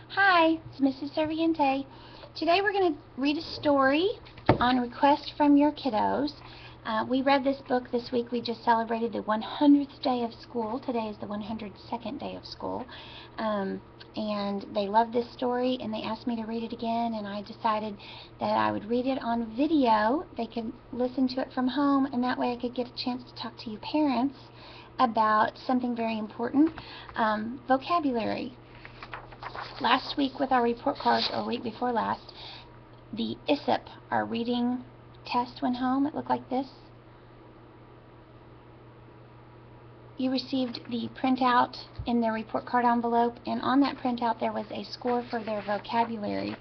Hi, it's Mrs. Serviente. Today we're going to read a story on request from your kiddos. We read this book this week. We just celebrated the 100th day of school. Today is the 102nd day of school. And they loved this story and they asked me to read it again, and I decided that I would read it on video. They could listen to it from home, and that way I could get a chance to talk to you parents about something very important, vocabulary. Last week with our report cards, or week before last, the ISIP, our reading test, went home. It looked like this. You received the printout in their report card envelope, and on that printout there was a score for their vocabulary.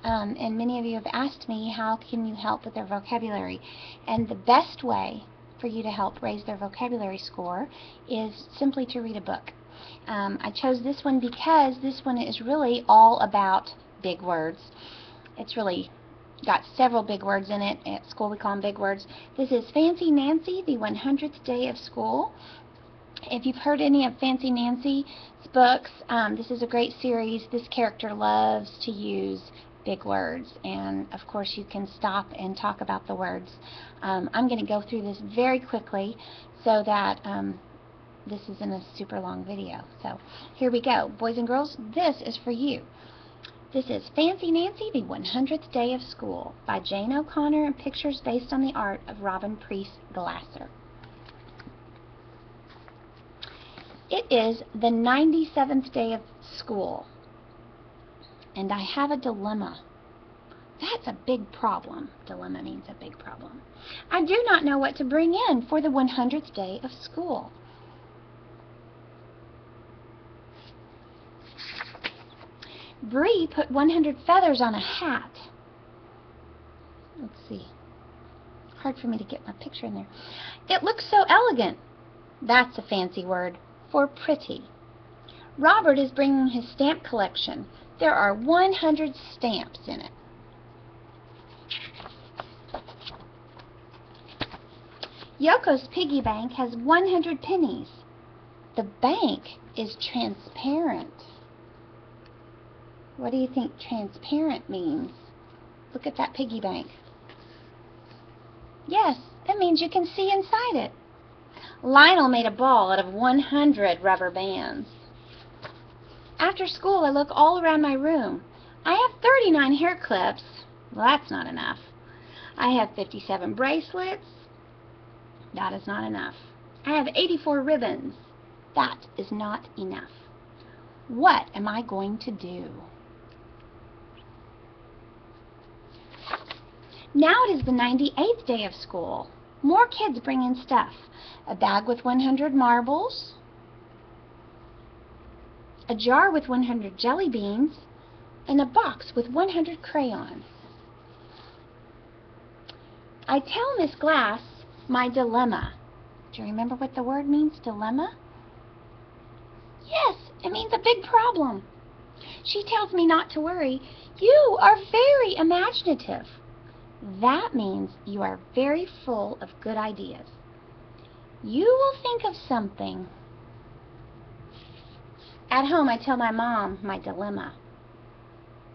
And many of you have asked me, how can you help with their vocabulary? And the best way for you to help raise their vocabulary score is simply to read a book. I chose this one because this one is really all about big words. It's really got several big words in it. At school we call them big words. This is Fancy Nancy, the 100th Day of School. If you've heard any of Fancy Nancy's books, this is a great series. This character loves to use big words, and of course you can stop and talk about the words. I'm going to go through this very quickly so that this isn't a super long video. So here we go. Boys and girls, this is for you. This is Fancy Nancy, the 100th Day of School by Jane O'Connor, and pictures based on the art of Robin Priest Glasser. It is the 97th day of school, and I have a dilemma. That's a big problem. Dilemma means a big problem. I do not know what to bring in for the 100th day of school. Bree put 100 feathers on a hat. Let's see. Hard for me to get my picture in there. It looks so elegant. That's a fancy word for pretty. Robert is bringing his stamp collection. There are 100 stamps in it. Yoko's piggy bank has 100 pennies. The bank is transparent. What do you think transparent means? Look at that piggy bank. Yes, it means you can see inside it. Lionel made a ball out of 100 rubber bands. After school, I look all around my room. I have 39 hair clips. Well, that's not enough. I have 57 bracelets. That is not enough. I have 84 ribbons. That is not enough. What am I going to do? Now it is the 98th day of school. More kids bring in stuff. A bag with 100 marbles, a jar with 100 jelly beans, and a box with 100 crayons. I tell Miss Glass my dilemma. Do you remember what the word means, dilemma? Yes, it means a big problem. She tells me not to worry. You are very imaginative. That means you are very full of good ideas. You will think of something. At home, I tell my mom my dilemma.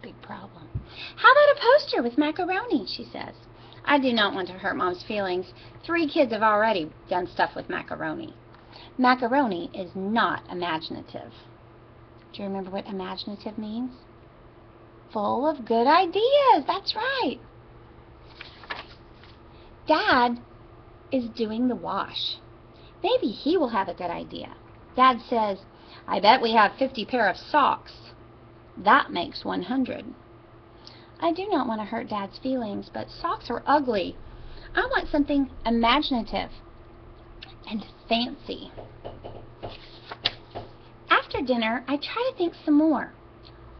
Big problem. How about a poster with macaroni, she says. I do not want to hurt Mom's feelings. 3 kids have already done stuff with macaroni. Macaroni is not imaginative. Do you remember what imaginative means? Full of good ideas. That's right. Dad is doing the wash. Maybe he will have a good idea. Dad says, I bet we have 50 pair of socks. That makes 100. I do not want to hurt Dad's feelings, but socks are ugly. I want something imaginative and fancy. After dinner, I try to think some more.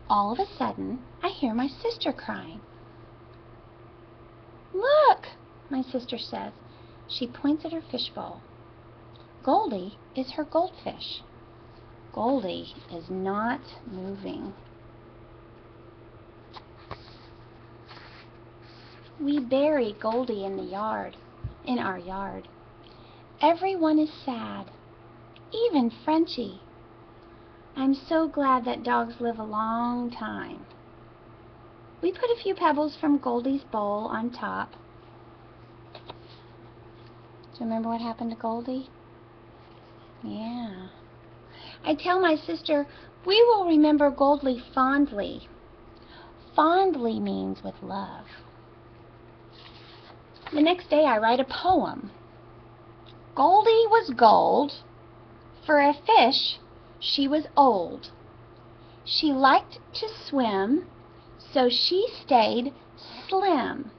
All of a sudden, I hear my sister crying. Look, my sister says. She points at her fishbowl. Goldie is her goldfish. Goldie is not moving. We bury Goldie in our yard. Everyone is sad, even Frenchie. I'm so glad that dogs live a long time. We put a few pebbles from Goldie's bowl on top. Do you remember what happened to Goldie? Yeah. I tell my sister, we will remember Goldie fondly. Fondly means with love. The next day I write a poem. Goldie was gold. For a fish, she was old. She liked to swim, so she stayed slim.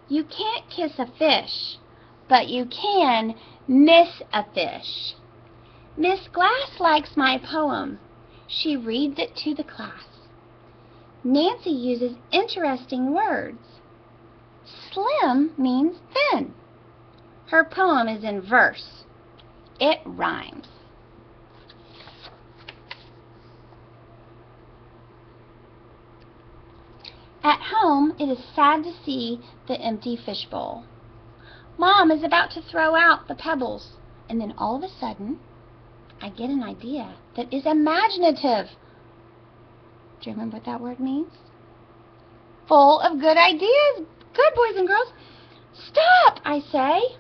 You can't kiss a fish, but you can miss a fish. Miss Glass likes my poem. She reads it to the class. Nancy uses interesting words. Slim means thin. Her poem is in verse. It rhymes. At home, it is sad to see the empty fishbowl. Mom is about to throw out the pebbles, and then all of a sudden, I get an idea that is imaginative. Do you remember what that word means? Full of good ideas. Good, boys and girls. Stop, I say.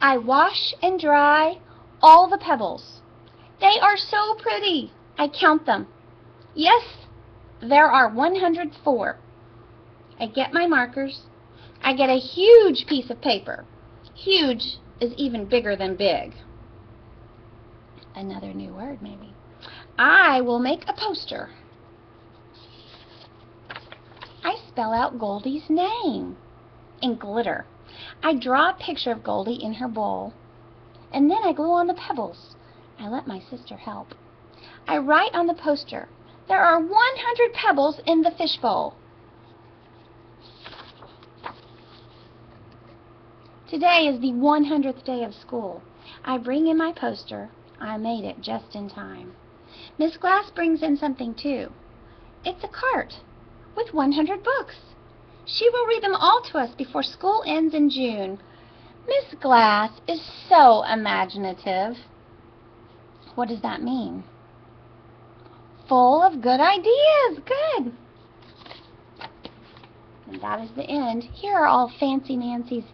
I wash and dry all the pebbles. They are so pretty. I count them. Yes, there are 104. I get my markers. I get a huge piece of paper. Huge is even bigger than big. Another new word, maybe. I will make a poster. I spell out Goldie's name in glitter. I draw a picture of Goldie in her bowl, and then I glue on the pebbles. I let my sister help. I write on the poster, there are 100 pebbles in the fishbowl. Today is the 100th day of school. I bring in my poster. I made it just in time. Miss Glass brings in something too. It's a cart with 100 books. She will read them all to us before school ends in June. Miss Glass is so imaginative. What does that mean? Full of good ideas. Good. And that is the end. Here are all Fancy Nancy's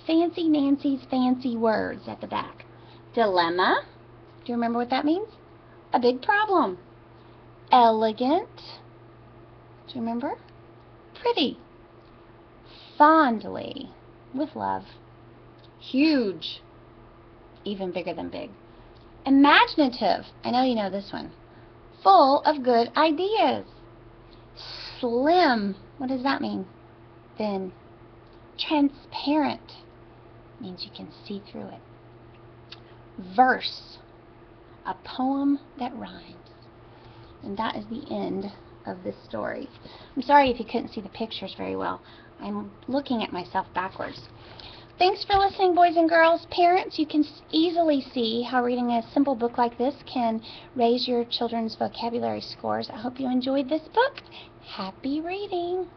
fancy words at the back. Dilemma. Do you remember what that means? A big problem. Elegant. Do you remember? Pretty. Fondly. With love. Huge. Even bigger than big. Imaginative. I know you know this one. Full of good ideas. Slim. What does that mean? Thin. Transparent. Means you can see through it. Verse. A poem that rhymes. And that is the end of this story. I'm sorry if you couldn't see the pictures very well. I'm looking at myself backwards. Thanks for listening, boys and girls. Parents, you can easily see how reading a simple book like this can raise your children's vocabulary scores. I hope you enjoyed this book. Happy reading!